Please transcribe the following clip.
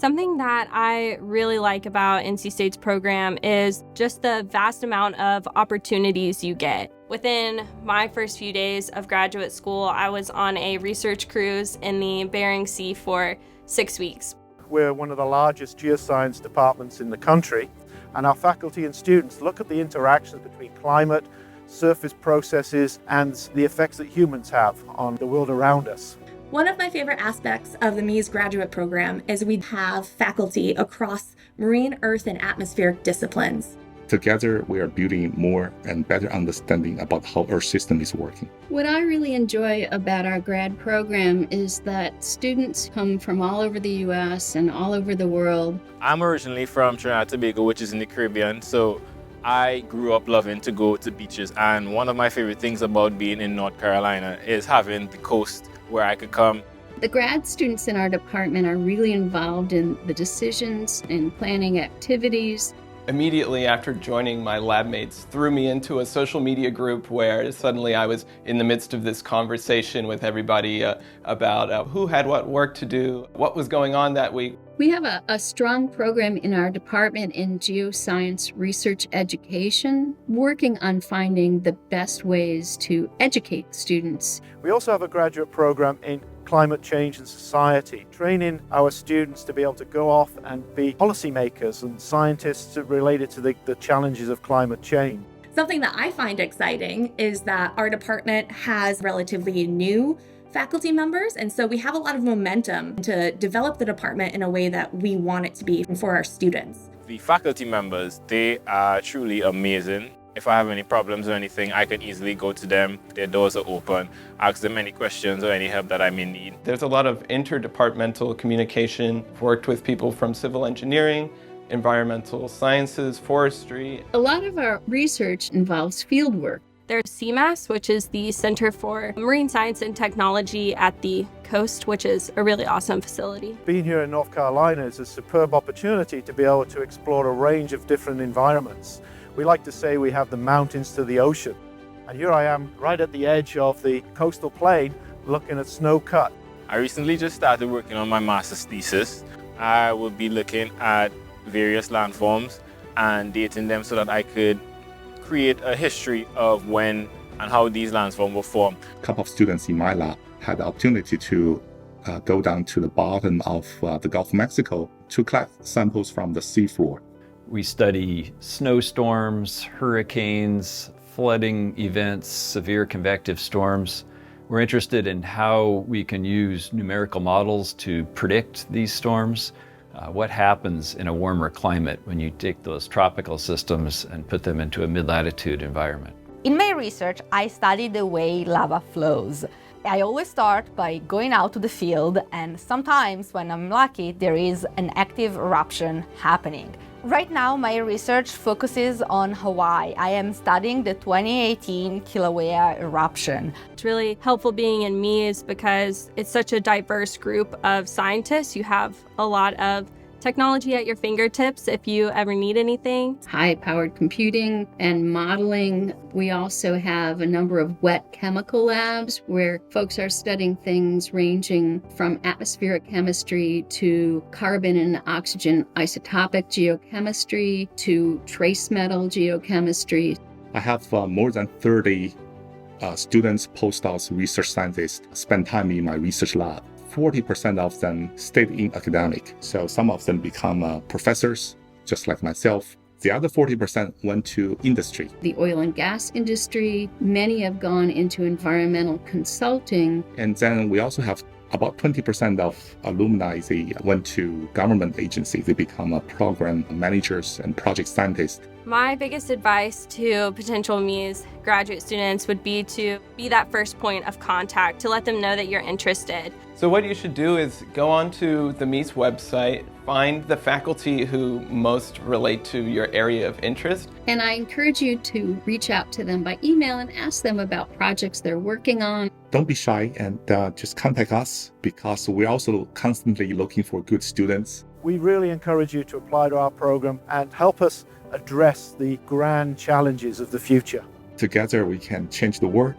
Something that I really like about NC State's program is just the vast amount of opportunities you get. Within my first few days of graduate school, I was on a research cruise in the Bering Sea for 6 weeks. We're one of the largest geoscience departments in the country, and our faculty and students look at the interactions between climate, surface processes, and the effects that humans have on the world around us. One of my favorite aspects of the MEES graduate program is we have faculty across marine, earth, and atmospheric disciplines. Together, we are building more and better understanding about how Earth system is working. What I really enjoy about our grad program is that students come from all over the U.S. and all over the world. I'm originally from Trinidad and Tobago, which is in the Caribbean, so I grew up loving to go to beaches, and one of my favorite things about being in North Carolina is having the coast where I could come. The grad students in our department are really involved in the decisions and planning activities. Immediately after joining, my lab mates threw me into a social media group where suddenly I was in the midst of this conversation with everybody about who had what work to do, what was going on that week. We have a strong program in our department in geoscience research education, working on finding the best ways to educate students. We also have a graduate program in climate change and society, training our students to be able to go off and be policymakers and scientists related to the challenges of climate change. Something that I find exciting is that our department has relatively new faculty members, and so we have a lot of momentum to develop the department in a way that we want it to be for our students. The faculty members, they are truly amazing. If I have any problems or anything, I can easily go to them. Their doors are open, ask them any questions or any help that I may need. There's a lot of interdepartmental communication. I've worked with people from civil engineering, environmental sciences, forestry. A lot of our research involves field work. There's CMAS, which is the Center for Marine Science and Technology at the coast, which is a really awesome facility. Being here in North Carolina is a superb opportunity to be able to explore a range of different environments. We like to say we have the mountains to the ocean. And here I am right at the edge of the coastal plain looking at snow cut. I recently just started working on my master's thesis. I will be looking at various landforms and dating them so that I could create a history of when and how these landforms were formed. A couple of students in my lab had the opportunity to go down to the bottom of the Gulf of Mexico to collect samples from the seafloor. We study snowstorms, hurricanes, flooding events, severe convective storms. We're interested in how we can use numerical models to predict these storms. What happens in a warmer climate when you take those tropical systems and put them into a mid-latitude environment? In my research, I study the way lava flows. I always start by going out to the field, and sometimes, when I'm lucky, there is an active eruption happening. Right now, my research focuses on Hawaii. I am studying the 2018 Kilauea eruption. It's really helpful being in MEES because it's such a diverse group of scientists. You have a lot of technology at your fingertips if you ever need anything. High-powered computing and modeling. We also have a number of wet chemical labs where folks are studying things ranging from atmospheric chemistry to carbon and oxygen isotopic geochemistry to trace metal geochemistry. I have more than 30 students, postdocs, research scientists spend time in my research lab. 40% of them stayed in academic, so some of them become professors, just like myself. The other 40% went to industry. The oil and gas industry, many have gone into environmental consulting. And then we also have about 20% of alumni, they went to government agencies. They become program managers and project scientists. My biggest advice to potential MEES graduate students would be to be that first point of contact, to let them know that you're interested. So what you should do is go onto the MEES website, find the faculty who most relate to your area of interest. And I encourage you to reach out to them by email and ask them about projects they're working on. Don't be shy and just contact us, because we're also constantly looking for good students. We really encourage you to apply to our program and help us address the grand challenges of the future. Together we can change the world.